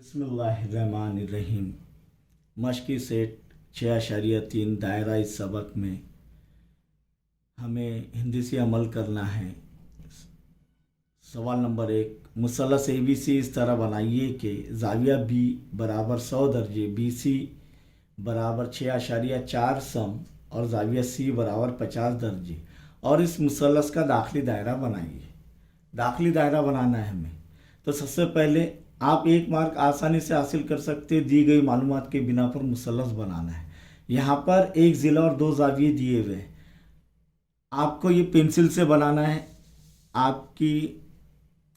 बिस्मिल्लाहिर्रहमानिर्रहीम। मश्की सेट 6.3 दायरा इस सबक में हमें हिंदी से अमल करना है। सवाल नंबर 1, मुसल्लस ABC इस तरह बनाइए कि ज़ाविया B बराबर 100 दर्जे, BC बराबर 6.4 सम और ज़ाविया C बराबर 50 दर्जे, और इस मुसल्लस का दाखिली दायरा बनाइए। दाखिली दायरा बनाना है हमें, तो सबसे पहले आप 1 मार्क आसानी से हासिल कर सकते हैं। दी गई मालूमात के बिना पर मुसल्लस बनाना है। यहाँ पर एक ज़िला और 2 ज़ाविये दिए हुए हैं। आपको ये पेंसिल से बनाना है।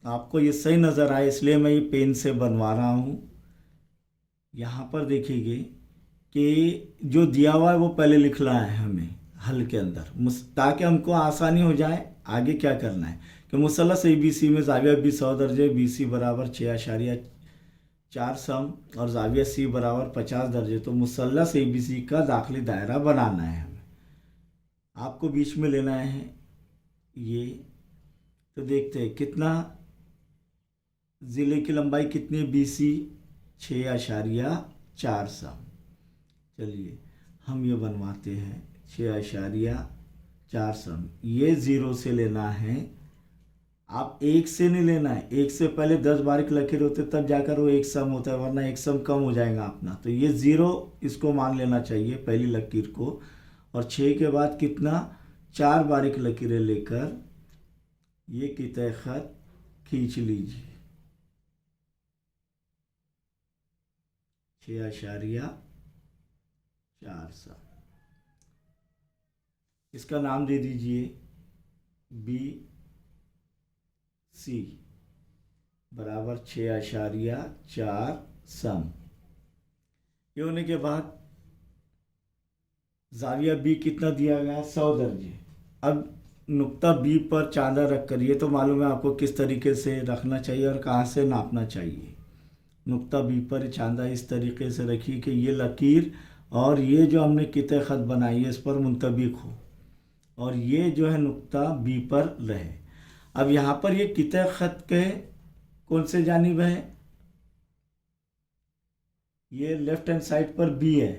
आपको ये सही नज़र आए इसलिए मैं ये पेन से बनवा रहा हूँ। यहाँ पर देखिए कि जो दिया हुआ है वो पहले लिखना है हमें हल के अंदर, ताकि हमको आसानी हो जाए आगे क्या करना है। कि मुसल्लस ABC में ज़ाविया B 100 दर्जे, BC बराबर 6.4 सम और ज़ाविया C बराबर 50 दर्जे। तो मुसल्लस ABC का दाखिली दायरा बनाना है हमें। आपको बीच में लेना है ये। तो देखते हैं कितना, ज़िले की लंबाई कितनी, BC 6.4 सम। चलिए हम ये बनवाते हैं 6.4 सम। ये 0 से लेना है, आप 1 से नहीं लेना है। 1 से पहले 10 बारीक लकीर होते तब जाकर वो 1 सम होता है, वरना 1 सम कम हो जाएगा अपना। तो ये 0 इसको मान लेना चाहिए पहली लकीर को, और 6 के बाद कितना, 4 बारीक लकीरें लेकर ये कितने खत खींच लीजिए। 6.4 सम। इसका नाम दे दीजिए BC बराबर 6.4 सम। ये होने के बाद ज़ाविया B कितना दिया गया है, 100 दर्जे। अब नुक्ता B पर चांदा रख कर, ये तो मालूम है आपको किस तरीके से रखना चाहिए और कहाँ से नापना चाहिए। नुक्ता B पर चांदा इस तरीके से रखिए कि ये लकीर और ये जो हमने कितने ख़त बनाई है इस पर मुंतबिक हो, और ये जो है नुक्ता B पर रहे। अब यहाँ पर ये कितने ख़त के कौन से जानिब है, ये लेफ्ट हैंड साइड पर B है।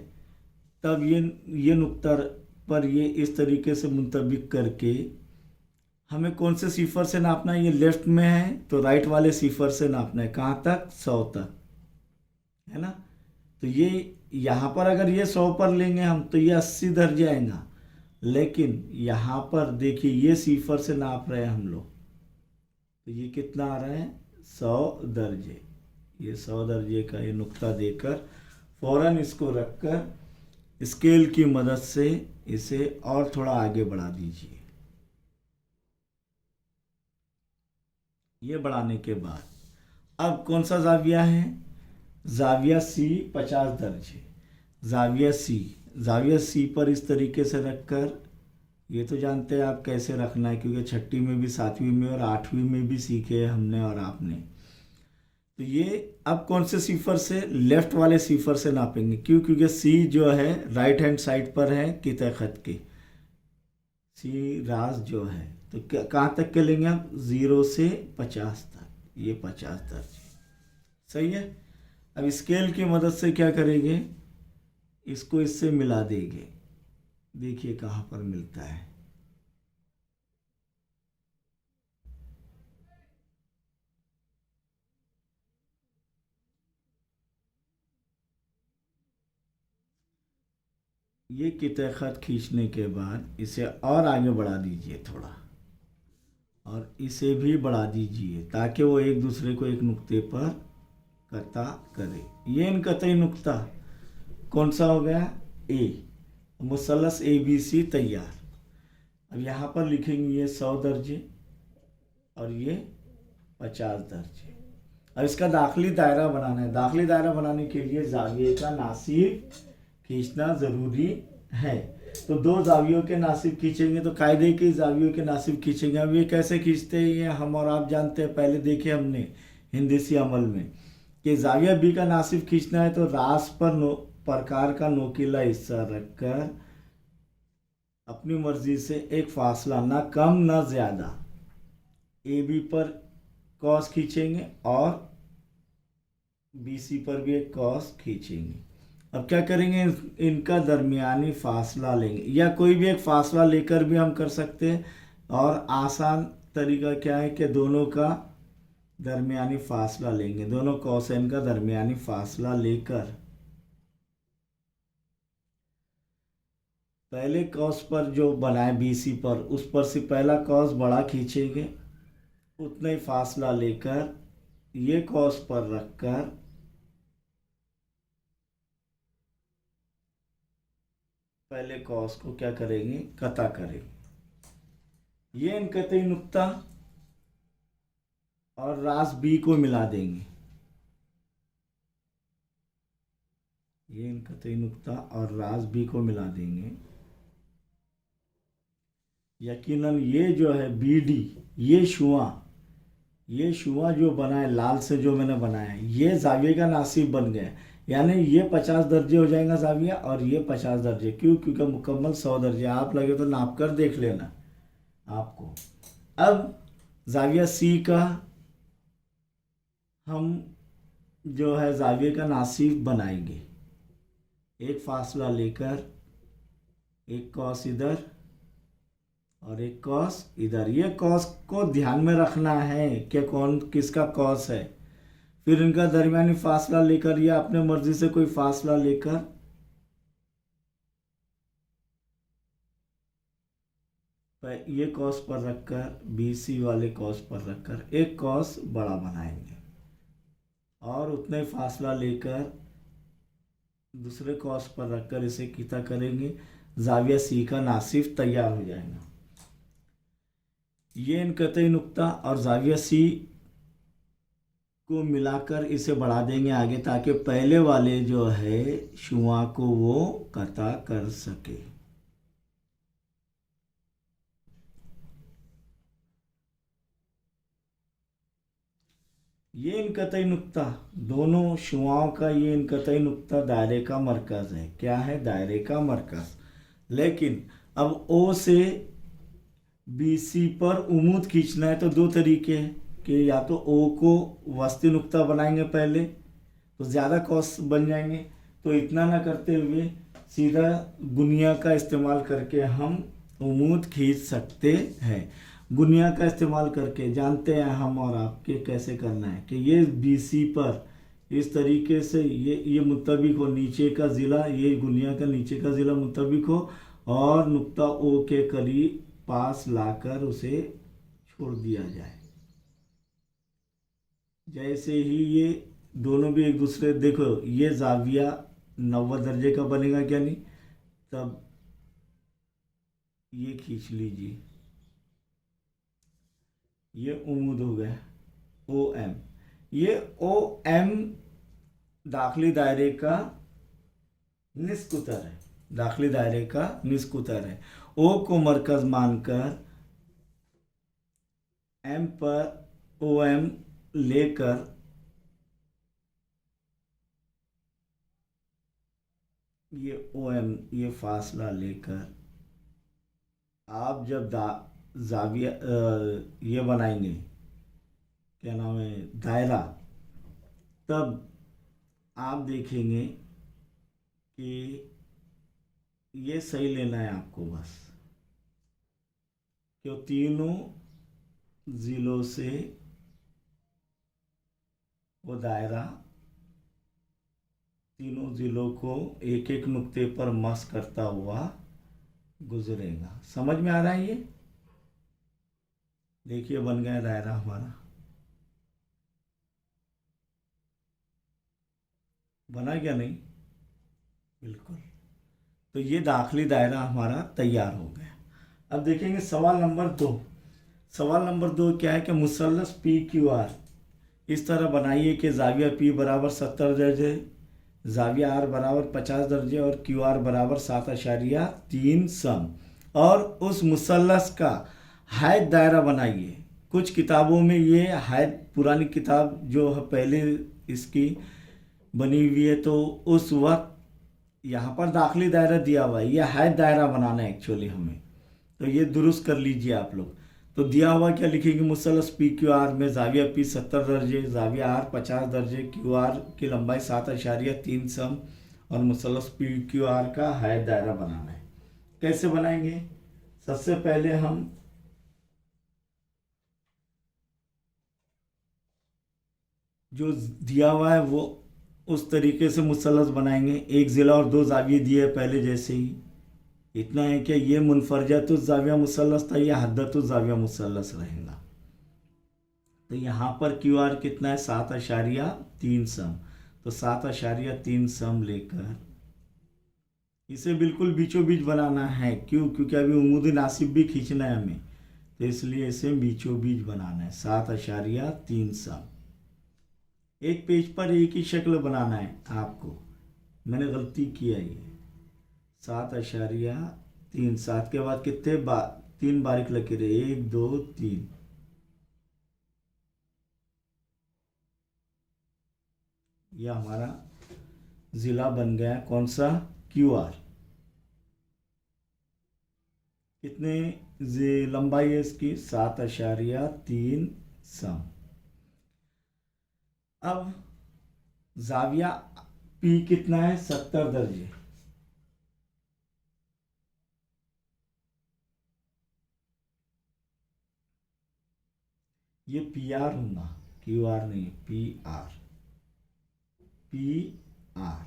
तब ये नुक्ता पर ये इस तरीके से मुंतबिक करके हमें कौन से सिफर से नापना है, ये लेफ्ट में है तो राइट वाले सिफर से नापना है। कहाँ तक, 100 तक, है ना। तो ये यहाँ पर अगर ये 100 पर लेंगे हम तो ये 80 दर्जे आएगा, लेकिन यहाँ पर देखिए ये सिफर से नाप रहे हैं हम लोग, तो ये कितना आ रहा है, 100 दर्जे। ये 100 दर्जे का ये नुक्ता देकर फौरन इसको रखकर स्केल की मदद से इसे और थोड़ा आगे बढ़ा दीजिए। ये बढ़ाने के बाद अब कौन सा ज़ाविया है, ज़ाविया C 50 दर्जे। ज़ाविया C पर इस तरीके से रखकर, ये तो जानते हैं आप कैसे रखना है क्योंकि 6वीं में भी, 7वीं में और 8वीं में भी सीखे हमने और आपने। तो ये अब कौन से सिफर से, लेफ्ट वाले सिफर से नापेंगे। क्यों, क्योंकि C जो है राइट हैंड साइड पर है कितने ख़त के, C राज जो है। तो कहाँ तक के लेंगे आप, 0 से 50 तक, ये 50 दर्जे। सही है। अब स्केल की मदद से क्या करेंगे, इसको इससे मिला देंगे। देखिए कहाँ पर मिलता है, ये कितने खत खींचने के बाद इसे और आगे बढ़ा दीजिए थोड़ा, और इसे भी बढ़ा दीजिए ताकि वो एक दूसरे को एक नुक्ते पर कता करे। ये इनकतई नुक्ता कौन सा हो गया, A। मुसल्लस ABC तैयार। अब यहाँ पर लिखेंगे ये 100 दर्जे और ये 50 दर्जे। अब इसका दाखिली दायरा बनाना है। दाखिली दायरा बनाने के लिए ज़ाविये का नासिब खींचना ज़रूरी है। तो 2 ज़ावियों के नासिब खींचेंगे, तो कायदे के ज़ावियों के नासिब खींचेंगे। अब ये कैसे खींचते हैं ये हम और आप जानते हैं, पहले देखे हमने हिंदसी अमल में कि ज़ाविया B का नासिब खींचना है तो रास पर प्रकार का नोकीला हिस्सा रखकर अपनी मर्जी से एक फासला, ना कम ना ज़्यादा, AB पर कॉस खींचेंगे और BC पर भी एक कॉस खींचेंगे। अब क्या करेंगे, इनका दरमियानी फासला लेंगे, या कोई भी एक फासला लेकर भी हम कर सकते हैं। और आसान तरीका क्या है कि दोनों का दरमियानी फासला लेंगे, दोनों कोसाइन का दरमियानी फासला लेकर पहले कॉस पर जो बनाए BC पर, उस पर से पहला कॉस बड़ा खींचेंगे, उतना ही फासला लेकर ये कॉस पर रखकर पहले कॉस को क्या करेंगे, कता करेंगे। ये इनकतई नुक्ता और रास B को मिला देंगे, ये इनकतई नुक्ता और रास B को मिला देंगे। यकीनन ये जो है BD, ये शुआ जो बना है लाल से, जो मैंने बनाया है, ये जाविये का नासिब बन गया। यानी ये 50 दर्जे हो जाएगा जाविया, और ये 50 दर्जे। क्यों? क्योंकि मुकम्मल 100 दर्जे। आप लगे तो नाप कर देख लेना आपको। अब जाविया C का हम जो है जाविये का नासिब बनाएंगे, एक फासला लेकर एक कॉस इधर और एक कॉस इधर। ये कॉस को ध्यान में रखना है कि कौन किसका कॉस है। फिर इनका दरमियानी फासला लेकर या अपने मर्जी से कोई फासला लेकर ये कॉस पर रखकर BC वाले कॉस पर रखकर एक कॉस बड़ा बनाएंगे, और उतने फासला लेकर दूसरे कॉस पर रखकर इसे किता करेंगे। जाविया C का नासिब तैयार हो जाएगा। ये इनकतई नुक्ता और जाविया C को मिलाकर इसे बढ़ा देंगे आगे, ताकि पहले वाले जो है शुआ को वो कता कर सके। ये इनकतई नुक्ता, दोनों शुआओं का ये इनकतई नुक्ता दायरे का मरकज़ है। क्या है? दायरे का मरकज़। लेकिन अब O से BC पर उमूद खींचना है तो दो तरीके हैं कि या तो O को वस्ती नुक्ता बनाएंगे पहले, तो ज़्यादा कॉस बन जाएंगे, तो इतना ना करते हुए सीधा गुनिया का इस्तेमाल करके हम उमूद खींच सकते हैं। गुनिया का इस्तेमाल करके जानते हैं हम और आपके कैसे करना है कि ये BC पर इस तरीके से ये मुतबिक हो, नीचे का ज़िला, ये गुनिया का नीचे का ज़िला मुतबिक हो, और नुक्ता O के करीब पास लाकर उसे छोड़ दिया जाए। जैसे ही ये दोनों भी एक दूसरे, देखो ये जाविया 90 दर्जे का बनेगा क्या नहीं, तब ये खींच लीजिए, ये उमूद हो गया OM। ये OM दाखिली दायरे का निस्क उतर है, दाखिली दायरे का निस्क उतर है। O को मरकज़ मानकर M पर OM लेकर ये OM ये फासला लेकर आप जब जाविया ये बनाएंगे, क्या नाम है, दायरा, तब आप देखेंगे कि ये सही लेना है आपको बस, क्यों तीनों ज़िलों से वो दायरा तीनों ज़िलों को एक एक नुक्ते पर मस करता हुआ गुजरेगा। समझ में आ रहा है? ये देखिए बन गया दायरा हमारा, बना क्या नहीं? बिल्कुल। तो ये दाखिली दायरा हमारा तैयार हो गया। अब देखेंगे सवाल नंबर 2। सवाल नंबर 2 क्या है कि मुसल्लस PQR इस तरह बनाइए कि जाविया P बराबर 70 दर्जे, जाविया R बराबर 50 दर्जे और QR बराबर 7.3 सम, और उस मुसल्लस का हैद दायरा बनाइए। कुछ किताबों में ये हैद, पुरानी किताब जो पहले इसकी बनी हुई है, तो उस वक्त यहाँ पर दाखिली दायरा दिया हुआ है, यह हैद दायरा बनाना है एक्चुअली हमें, तो ये दुरुस्त कर लीजिए आप लोग। तो दिया हुआ क्या लिखेंगे, मुसलस पी क्यू आर में जाविया पी 70 दर्जे, जाविया आर 50 दर्जे, क्यू आर की लंबाई 7.3 सम और मुसलस पी क्यू आर का हैद दायरा बनाना है। कैसे बनाएंगे, सबसे पहले हम जो दिया हुआ है वो उस तरीके से मुसलस बनाएंगे, एक ज़िला और दो जाविये दिए पहले जैसे ही। इतना है कि ये मुनफरजतुज़ जाविया मुसल्लस था, ये हद्दतुज़ जाविया मुसल्लस रहेगा। तो यहाँ पर क्यू आर कितना है, 7.3 सम। तो 7.3 सम लेकर इसे बिल्कुल बीचों बीच बनाना है। क्यों, क्योंकि अभी उमूदी नासिब भी खींचना है हमें, तो इसलिए इसे बीचों बीच बनाना है। 7.3 सम। एक पेज पर एक ही शक्ल बनाना है आपको, मैंने गलती किया ये। 7.3, 7 के बाद कितने 3 बारीक लकीरें, 1 2 3। यह हमारा ज़िला बन गया, कौन सा, क्यू आर। कितने लंबाई है इसकी, 7.3 सम। अब जाविया पी कितना है, 70 दर्जे। ये पी आर होगा, क्यू आर नहीं, पी आर, पी आर।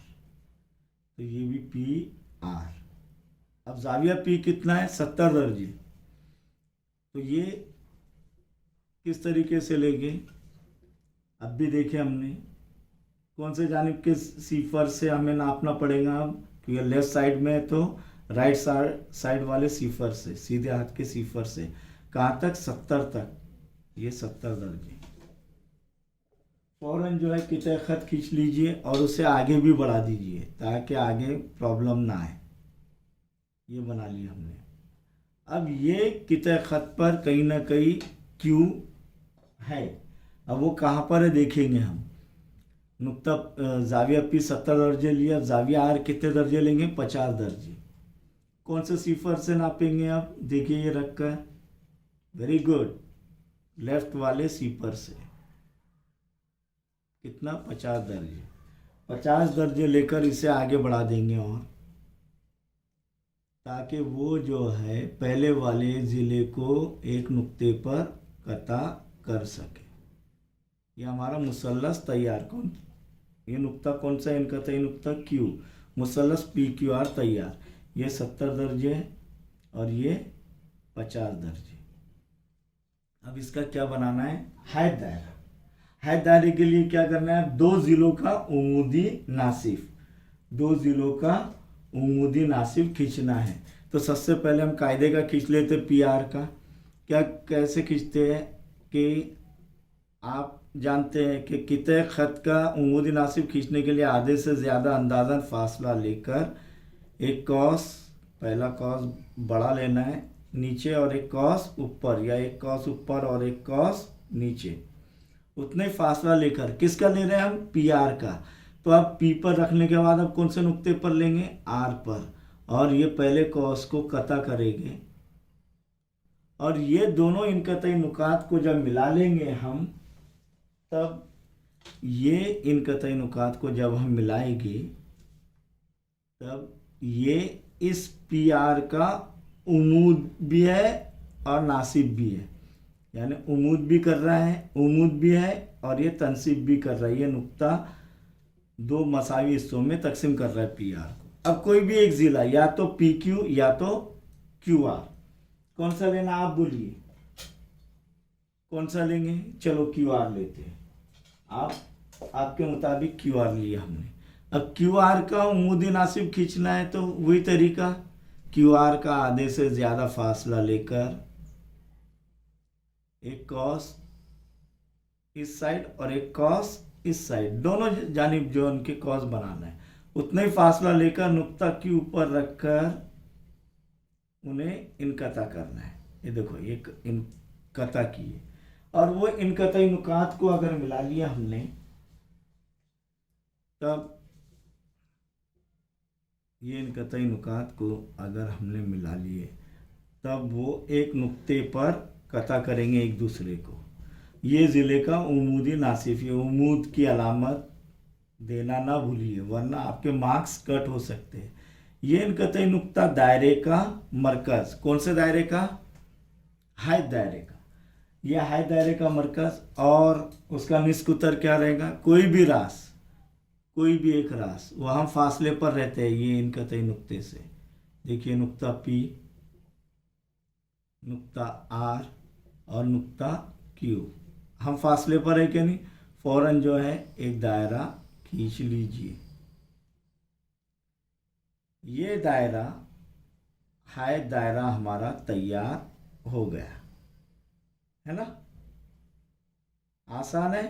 तो ये भी पी आर। अब जाविया पी कितना है, 70 दर्जे। तो ये किस तरीके से लेंगे, अब भी देखे हमने कौन से जानिब के सीफर से हमें नापना पड़ेगा। अब क्योंकि लेफ्ट साइड में है तो राइट साइड वाले सीफर से, सीधे हाथ के सीफर से। कहाँ तक, 70 तक। ये 70 दर्जे। फौरन जो है कितने खत खींच लीजिए और उसे आगे भी बढ़ा दीजिए ताकि आगे प्रॉब्लम ना आए। ये बना लिया हमने। अब ये कितने खत पर कहीं ना कहीं क्यू है। अब वो कहाँ पर है देखेंगे हम। नुक्ता जाविया पी 70 दर्जे लिया, जाविया आर कितने दर्जे लेंगे, 50 दर्जे। कौन से सीफर से नापेंगे, आप देखिए ये रखा है, वेरी गुड, लेफ्ट वाले सीफर से। कितना, 50 दर्जे। 50 दर्जे लेकर इसे आगे बढ़ा देंगे और ताकि वो जो है पहले वाले ज़िले को एक नुक्ते पर कता कर सके। ये हमारा मुसल्लस तैयार। कौन, ये नुक्ता कौन सा, इनका तय नुक्ता क्यू, मुसल्लस पी क्यू आर तैयार। ये 70 दर्जे और ये 50 दर्जे। अब इसका क्या बनाना है, हैद दायरा। हैद दायरे के लिए क्या करना है, दो ज़िलों का उमूदी नासिफ, दो ज़िलों का उमूदी नासिफ खींचना है। तो सबसे पहले हम कायदे का खींच लेते पी आर का। क्या, कैसे खींचते हैं कि आप जानते हैं कि कितने ख़त का उमूदी नासिब खींचने के लिए आधे से ज़्यादा अंदाज़न फासला लेकर एक कॉस, पहला कॉस बड़ा लेना है नीचे और एक कॉस ऊपर, या एक कॉस ऊपर और एक कॉस नीचे। उतने फासला लेकर किसका ले रहे हैं हम, पी आर का। तो आप पी पर रखने के बाद अब कौन से नुक्ते पर लेंगे, आर पर, और ये पहले कॉस को कता करेंगे। और ये दोनों इनकतई नुकात को जब मिला लेंगे हम, तब ये इनकतई नुकात को जब हम मिलाएंगे तब ये इस पी आर का उमूद भी है और नासिब भी है। यानी उमूद भी कर रहा है, उमूद भी है और ये तनसीब भी कर रहा है। ये नुक्ता दो मसावी हिस्सों में तकसीम कर रहा है पी आर को। अब कोई भी एक ज़िला, या तो पी क्यू या तो क्यू आर, कौन सा लेना आप बोलिए, कौन सा लेंगे। चलो क्यू आर लेते हैं। आप आपके मुताबिक क्यू आर लिया हमने। अब क्यू आर का उमूदी नासिब खींचना है तो वही तरीका, क्यू आर का आधे से ज़्यादा फासला लेकर एक कॉस इस साइड और एक कॉस इस साइड, दोनों जानिब जो उनके कॉस बनाना है, उतना ही फासला लेकर नुक्ता के ऊपर रखकर उन्हें इनकता करना है। ये देखो ये इनकता की है। और वो इनकतई नुकात को अगर मिला लिया हमने, तब ये इनकतई नुकात को अगर हमने मिला लिए, तब वो एक नुक्ते पर कता करेंगे एक दूसरे को। ये ज़िले का उमूदी नासिफ, ये उमूद की अलामत देना ना भूलिए वरना आपके मार्क्स कट हो सकते हैं। ये इनकतई नुक्ता दायरे का मरकज, कौन से दायरे का? हायत दायरे का। यह हायत दायरे का मरकज और उसका निस्क उत्तर क्या रहेगा? कोई भी रास, कोई भी एक रास, वह हम फासले पर रहते हैं ये इनकतई नुक्ते से। देखिए नुक्ता P, नुक्ता R और नुक्ता Q, हम फासले पर है कि नहीं? फौरन जो है एक दायरा खींच लीजिए। ये दायरा, हायत दायरा हमारा तैयार हो गया है ना? आसान है।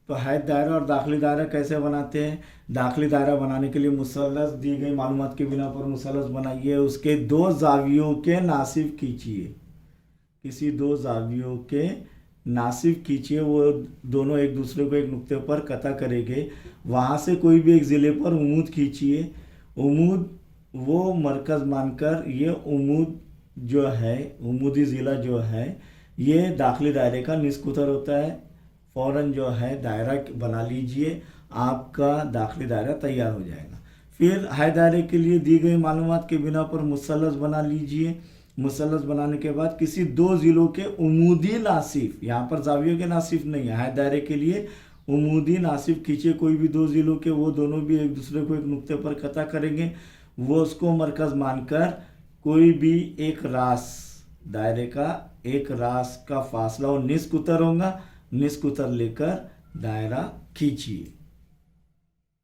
तो हायत दायरा और दाखिली दायरा कैसे बनाते हैं? दाखिली दायरा बनाने के लिए मुसल्लस, दी गई मालूमात की बिना पर मुसल्लस बनाइए, उसके दो जावियों के नासिब खींचिए, किसी दो जावियों के नासिब खींचिए, वो दोनों एक दूसरे को एक नुक्ते पर कता करेंगे। वहाँ से कोई भी एक ज़िले पर उमूद खींचिए, उमूद वो मरकज़ मानकर ये उमूद जो है, उमूदी ज़िला जो है, ये दाखिली दायरे का निस्क उत्तर होता है। फ़ौरन जो है दायरा बना लीजिए, आपका दाखिली दायरा तैयार हो जाएगा। फिर हायत दायरे के लिए दी गई मालूमात के बिना पर मुसल्लस बना लीजिए। मुसल्लस बनाने के बाद किसी दो ज़िलों के उमूदी नासिफ, यहाँ पर जावियों के नासिफ नहीं है, हायत दायरे के लिए उमूदी नासिफ खींचे कोई भी दो ज़िलों के, वो दोनों भी एक दूसरे को एक नुक्ते पर कता करेंगे। वो उसको मरकज़ मानकर कोई भी एक रास, दायरे का एक रास का फासला और निस्क उत्तर होगा, निस्क उत्तर लेकर दायरा खींचिए।